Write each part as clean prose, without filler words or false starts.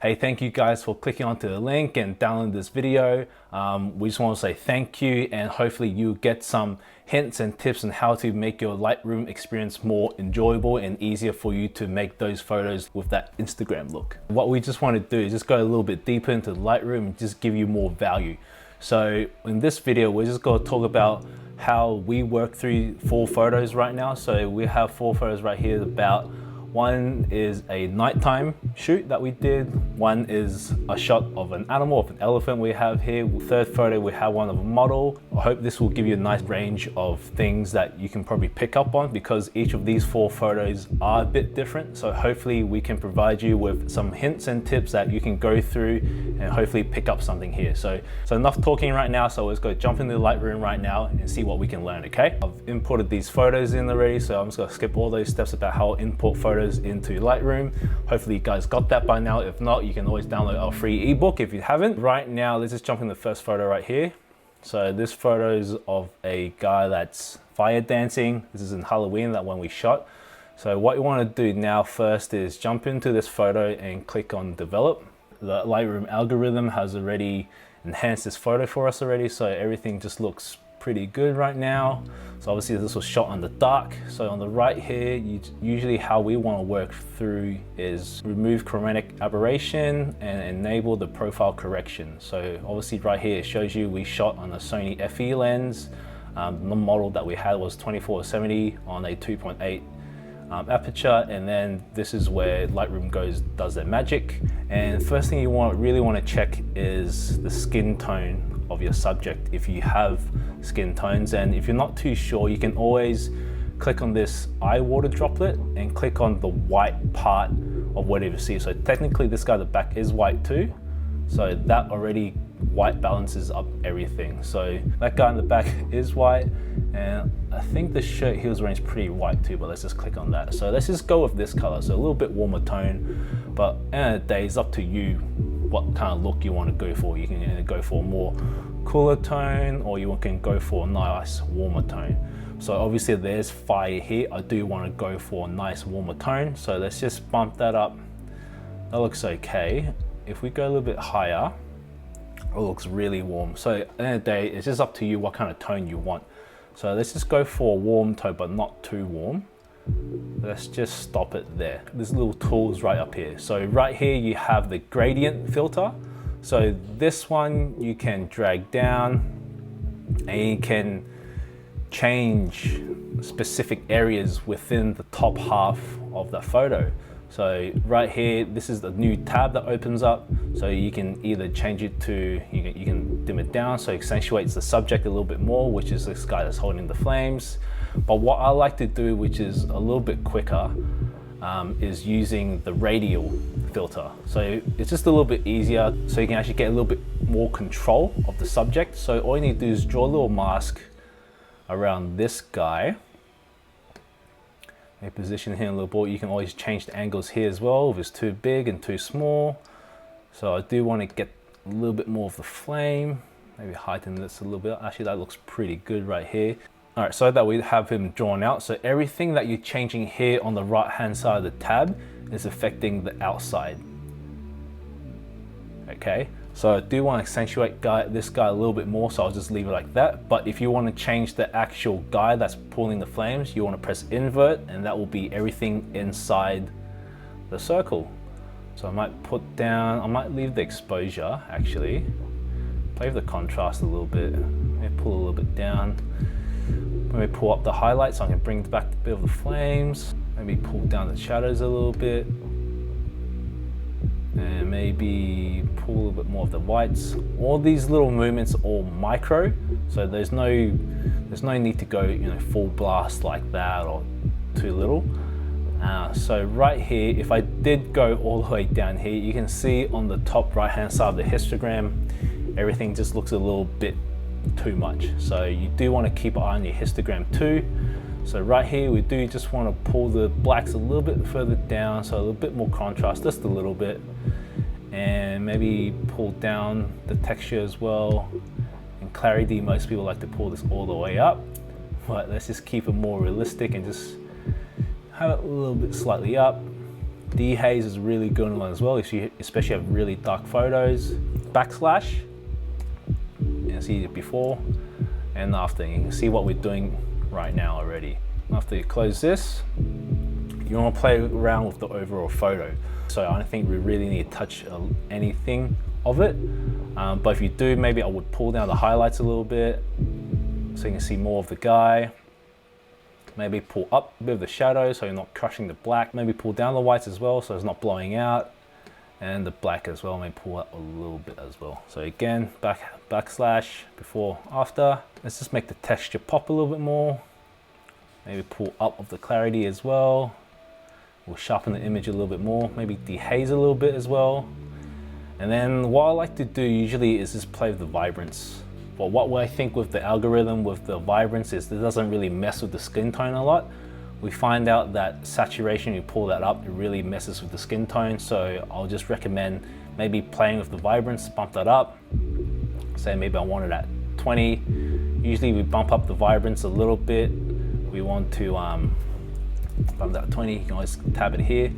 Hey, thank you guys for clicking onto the link and downloading this video. We just want to say thank you, and hopefully you get some hints and tips on how to make your Lightroom experience more enjoyable and easier for you to make those photos with that Instagram look. What we just want to do is just go a little bit deeper into Lightroom and just give you more value. So in this video, we're just going to talk about how we work through 4 photos right now. So we have 4 photos right here. About one is a nighttime shoot that we did. One is a shot of an animal, of an elephant we have here. Third photo, we have one of a model. I hope this will give you a nice range of things that you can probably pick up on, because each of these 4 photos are a bit different. So hopefully we can provide you with some hints and tips that you can go through and hopefully pick up something here. So enough talking right now. So let's go jump into the Lightroom right now and see what we can learn, okay? I've imported these photos in already, so I'm just gonna skip all those steps about how to import photos into Lightroom. Hopefully you guys got that by now. If not, you can always download our free ebook if you haven't. Right now, let's just jump in the first photo right here. So this photo is of a guy that's fire dancing. This is in Halloween, that one we shot. So what you want to do now first is jump into this photo and click on develop. The Lightroom algorithm has already enhanced this photo for us already, so everything just looks pretty good right now. So obviously this was shot on the dark. So on the right here, usually how we want to work through is remove chromatic aberration and enable the profile correction. So obviously right here it shows you we shot on a Sony FE lens. The model that we had was 24-70 on a 2.8 aperture, and then this is where Lightroom does their magic. And first thing you really want to check is the skin tone of your subject, if you have skin tones. And if you're not too sure, you can always click on this eye water droplet and click on the white part of whatever you see. So technically this guy at the back is white too, so that already white balances up everything. So that guy in the back is white, and I think the shirt he was wearing is pretty white too, but let's just click on that. So let's just go with this color, so a little bit warmer tone, but at the end of the day, it's up to you what kind of look you want to go for. You can either go for a more cooler tone, or you can go for a nice warmer tone. So obviously there's fire here. I do want to go for a nice warmer tone, so let's just bump that up. That looks okay. If we go a little bit higher, it looks really warm. So at the end of the day, it's just up to you what kind of tone you want. So let's just go for a warm tone, but not too warm. Let's just stop it there. There's little tools right up here. So right here you have the gradient filter. So this one you can drag down and you can change specific areas within the top half of the photo. So right here, this is the new tab that opens up. So you can either change it to, you can dim it down so it accentuates the subject a little bit more, which is this guy that's holding the flames. But what I like to do, which is a little bit quicker, is using the radial filter. So it's just a little bit easier, so you can actually get a little bit more control of the subject. So all you need to do is draw a little mask around this guy. Maybe position here a little bit. You can always change the angles here as well if it's too big and too small. So I do want to get a little bit more of the flame, maybe heighten this a little bit. Actually, that looks pretty good right here. All right, so that we have him drawn out. So everything that you're changing here on the right hand side of the tab is affecting the outside. Okay, so I do want to accentuate this guy a little bit more, so I'll just leave it like that. But if you want to change the actual guy that's pulling the flames, you want to press invert, and that will be everything inside the circle. So I might leave the exposure actually, play with the contrast a little bit, maybe pull a little bit down. Maybe pull up the highlights so I can bring back a bit of the flames. Maybe pull down the shadows a little bit. And maybe pull a little bit more of the whites. All these little movements are all micro, so there's no need to go full blast like that or too little. So right here, if I did go all the way down here, you can see on the top right hand side of the histogram, everything just looks a little bit too much. So you do want to keep an eye on your histogram too. So right here we do just want to pull the blacks a little bit further down, so a little bit more contrast, just a little bit, and maybe pull down the texture as well. And clarity, most people like to pull this all the way up, but let's just keep it more realistic and just have it a little bit slightly up. Dehaze is really good one as well, if you especially have really dark photos. Backslash, you can see it before and after. You can see what we're doing right now already. After you close this, you want to play around with the overall photo. So I don't think we really need to touch anything of it. But if you do, maybe I would pull down the highlights a little bit so you can see more of the guy. Maybe pull up a bit of the shadow so you're not crushing the black. Maybe pull down the whites as well so it's not blowing out. And the black as well, maybe pull up a little bit as well. So again, backslash, before, after. Let's just make the texture pop a little bit more. Maybe pull up of the clarity as well. We'll sharpen the image a little bit more. Maybe dehaze a little bit as well. And then what I like to do usually is just play with the vibrance. But what I think with the algorithm with the vibrance is it doesn't really mess with the skin tone a lot. We find out that saturation, you pull that up, it really messes with the skin tone. So I'll just recommend maybe playing with the vibrance, bump that up. Say maybe I want it at 20. Usually we bump up the vibrance a little bit. We want to bump that 20, you can always tab it here.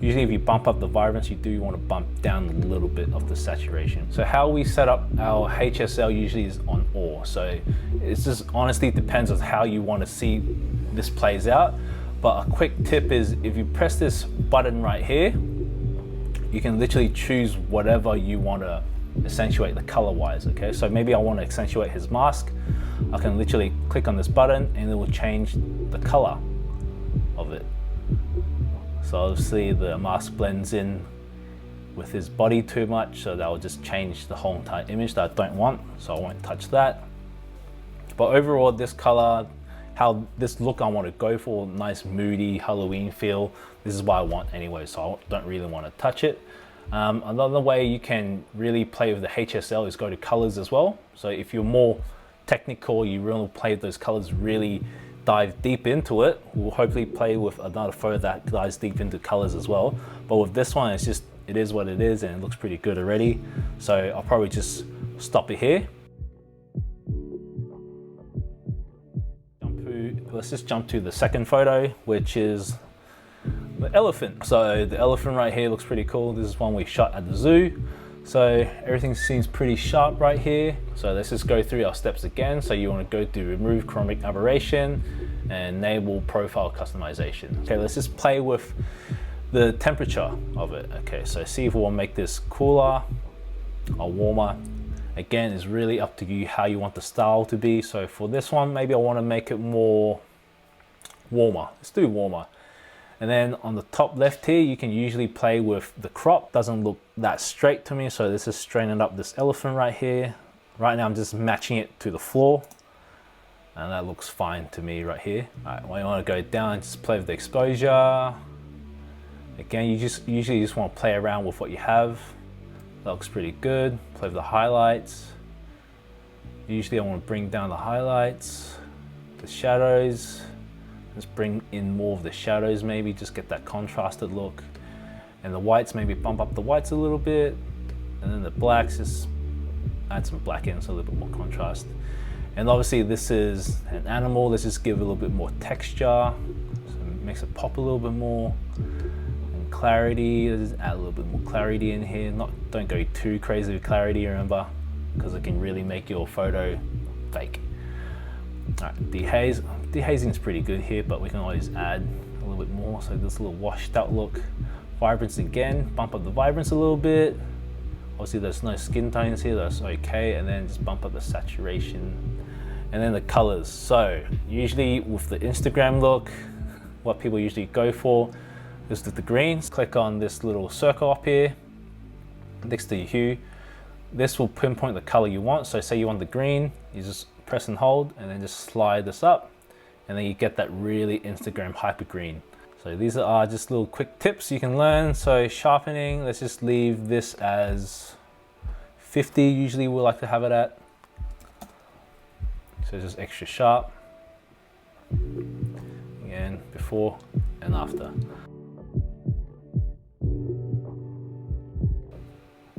Usually if you bump up the vibrance, you do want to bump down a little bit of the saturation. So how we set up our HSL usually is on OR. So it's just honestly depends on how you want to see this plays out. But a quick tip is if you press this button right here, you can literally choose whatever you want to accentuate the color wise, okay? So maybe I want to accentuate his mask. I can literally click on this button and it will change the color of it. So obviously the mask blends in with his body too much, so that will just change the whole entire image that I don't want, so I won't touch that. But overall, this color, how this look I want to go for, nice moody Halloween feel, this is what I want anyway, so I don't really want to touch it. Another way you can really play with the HSL is go to colors as well. So if you're more technical, you really play with those colors, really dive deep into it, we'll hopefully play with another photo that dives deep into colors as well. But with this one, it's just, it is what it is and it looks pretty good already. So I'll probably just stop it here. Let's just jump to the second photo, which is the elephant. So the elephant right here looks pretty cool. This is one we shot at the zoo. So everything seems pretty sharp right here. So let's just go through our steps again. So you want to go to remove chromatic aberration and enable profile customization. Okay, let's just play with the temperature of it. Okay, so see if we want to make this cooler or warmer. Again, it's really up to you how you want the style to be. So for this one, maybe I want to make it more warmer. Let's do warmer. And then on the top left here, you can usually play with the crop. Doesn't look that straight to me, so this is straightening up this elephant right here. Right now I'm just matching it to the floor, and that looks fine to me right here. All right, when you want to go down, just play with the exposure. Again, you usually just want to play around with what you have. That looks pretty good. Play with the highlights. Usually I want to bring down the highlights, the shadows. Just bring in more of the shadows, maybe just get that contrasted look. And the whites, maybe bump up the whites a little bit. And then the blacks, just add some black in, so a little bit more contrast. And obviously this is an animal, let's just give it a little bit more texture. So it makes it pop a little bit more. And clarity, let's just add a little bit more clarity in here. Don't go too crazy with clarity, remember, because it can really make your photo fake. All right, dehaze. Dehazing is pretty good here, but we can always add a little bit more. So this little washed out look. Vibrance again, bump up the vibrance a little bit. Obviously there's no skin tones here, that's okay. And then just bump up the saturation. And then the colors. So usually with the Instagram look, what people usually go for is with the greens. Click on this little circle up here next to your hue. This will pinpoint the color you want. So say you want the green, you just press and hold and then just slide this up. And then you get that really Instagram hyper green. So these are just little quick tips you can learn. So sharpening, let's just leave this as 50, usually we like to have it at. So just extra sharp. Again, before and after.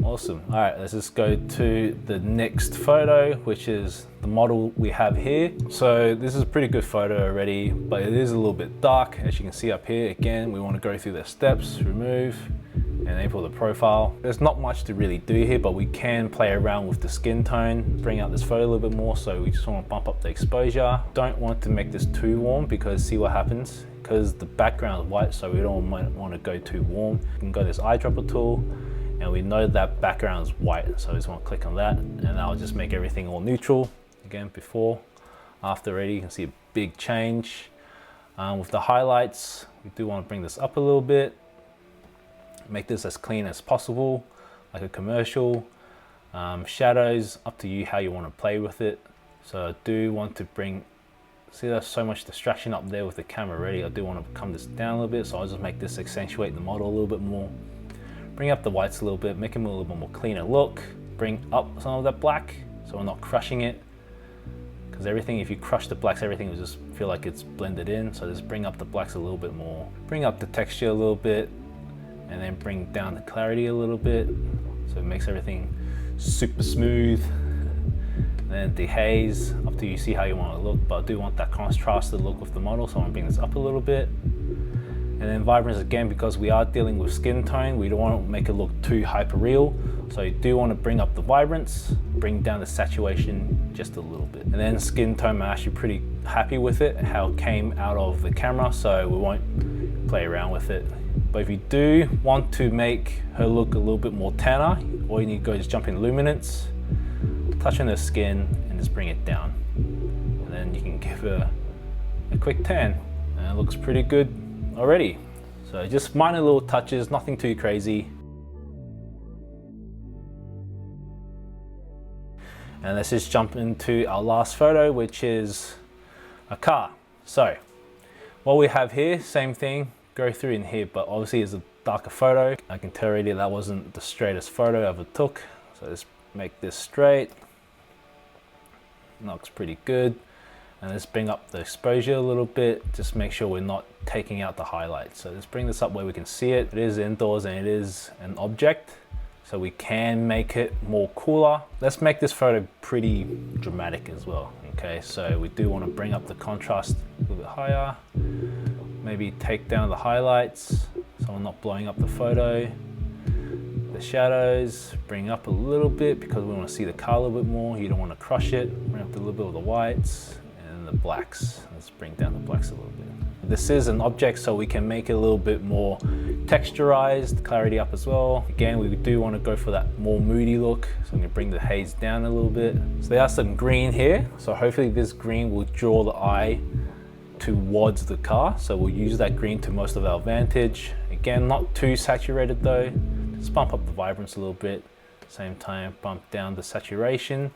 Awesome. All right, let's just go to the next photo, which is the model we have here. So this is a pretty good photo already, but it is a little bit dark. As you can see up here, again, we want to go through the steps, remove, enable the profile. There's not much to really do here, but we can play around with the skin tone, bring out this photo a little bit more. So we just want to bump up the exposure. Don't want to make this too warm because see what happens, because the background is white, so we don't want to go too warm. You can go this eyedropper tool, and we know that background is white, so I just want to click on that, and I'll just make everything all neutral. Again, before, after already, you can see a big change. With the highlights, we do want to bring this up a little bit, make this as clean as possible, like a commercial. Shadows, up to you how you want to play with it. So I do want to bring, see there's so much distraction up there with the camera already. I do want to come this down a little bit, so I'll just make this accentuate the model a little bit more. Bring up the whites a little bit, make them a little bit more cleaner look. Bring up some of that black, so we're not crushing it. Because everything, if you crush the blacks, everything will just feel like it's blended in. So just bring up the blacks a little bit more. Bring up the texture a little bit, and then bring down the clarity a little bit. So it makes everything super smooth. And then dehaze, up to you, see how you want it to look, but I do want that contrasted look with the model, so I'm gonna bring this up a little bit. And then vibrance, again, because we are dealing with skin tone, we don't want to make it look too hyper real. So you do want to bring up the vibrance, bring down the saturation just a little bit. And then skin tone, I'm actually pretty happy with it, how it came out of the camera, so we won't play around with it. But if you do want to make her look a little bit more tanner, all you need to go is jump in luminance, touch on her skin, and just bring it down. And then you can give her a quick tan, and it looks pretty good already. So just minor little touches, nothing too crazy. And let's just jump into our last photo, which is a car. So what we have here, same thing, go through in here, but obviously it's a darker photo. I can tell already that wasn't the straightest photo I ever took. So let's make this straight. Looks pretty good. And let's bring up the exposure a little bit. Just make sure we're not taking out the highlights. So let's bring this up where we can see it. It is indoors and it is an object, so we can make it more cooler. Let's make this photo pretty dramatic as well. Okay, so we do want to bring up the contrast a little bit higher. Maybe take down the highlights so I'm not blowing up the photo. The shadows, bring up a little bit because we want to see the car a little bit more. You don't want to crush it. Bring up a little bit of the whites. The blacks. Let's bring down the blacks a little bit. This is an object, so we can make it a little bit more texturized, clarity up as well. Again, we do want to go for that more moody look, so I'm going to bring the haze down a little bit. So there are some green here, so hopefully this green will draw the eye towards the car, so we'll use that green to most of our advantage. Again, not too saturated though. Just bump up the vibrance a little bit, same time bump down the saturation.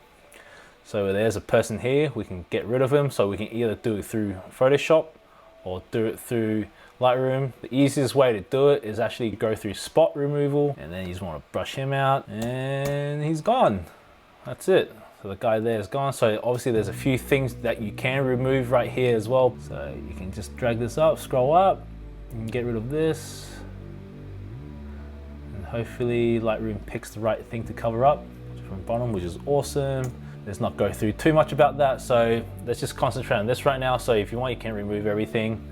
So there's a person here, we can get rid of him, so we can either do it through Photoshop or do it through Lightroom. The easiest way to do it is actually go through spot removal, and then you just want to brush him out, and he's gone. That's it. So the guy there is gone. So obviously there's a few things that you can remove right here as well. So you can just drag this up, scroll up, and get rid of this. And hopefully Lightroom picks the right thing to cover up from bottom, which is awesome. Let's not go through too much about that, so let's just concentrate on this right now. So if you want, you can remove everything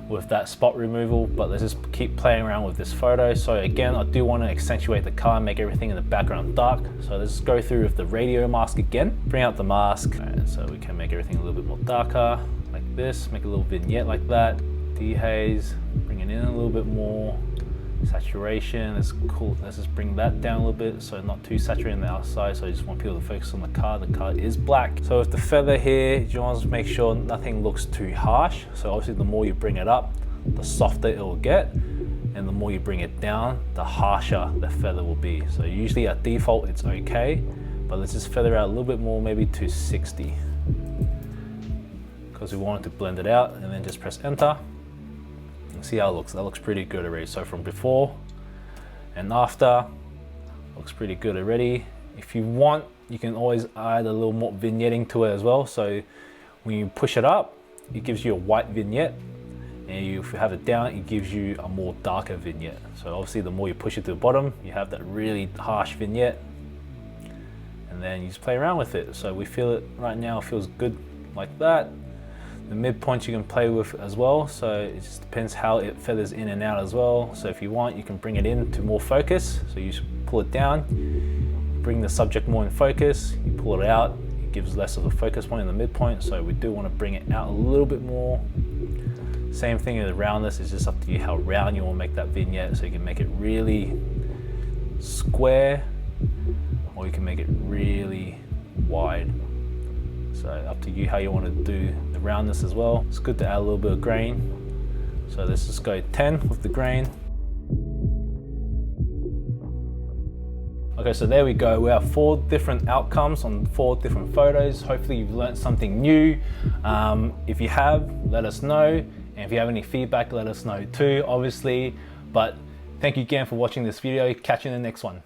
with that spot removal, but let's just keep playing around with this photo. So again, I do want to accentuate the car, make everything in the background dark. So let's go through with the radio mask again. Bring out the mask, right, so we can make everything a little bit more darker, like this. Make a little vignette like that. Dehaze, bring it in a little bit more. Saturation is cool. Let's just bring that down a little bit, so not too saturated on the outside. So I just want people to focus on the car. The car is black. So with the feather here, you want to make sure nothing looks too harsh. So obviously the more you bring it up, the softer it will get, and the more you bring it down, the harsher the feather will be. So usually at default it's okay, but let's just feather out a little bit more, maybe to 60, because we want it to blend it out. And then just press enter. See how it looks. That looks pretty good already. So from before and after, looks pretty good already. If you want, you can always add a little more vignetting to it as well. So when you push it up, it gives you a white vignette, And if you have it down, it gives you a more darker vignette. So obviously the more you push it to the bottom, you have that really harsh vignette. And then you just play around with it. So we feel it right now, it feels good like that. The midpoints you can play with as well. So it just depends how it feathers in and out as well. So if you want, you can bring it in to more focus. So you just pull it down, bring the subject more in focus, you pull it out, it gives less of a focus point in the midpoint. So we do want to bring it out a little bit more. Same thing with the roundness, it's just up to you how round you want to make that vignette. So you can make it really square, or you can make it really wide. So up to you how you want to do the roundness as well. It's good to add a little bit of grain. So let's just go 10 with the grain. Okay, so there we go. We have 4 different outcomes on 4 different photos. Hopefully you've learned something new. If you have, let us know. And if you have any feedback, let us know too, obviously. But thank you again for watching this video. Catch you in the next one.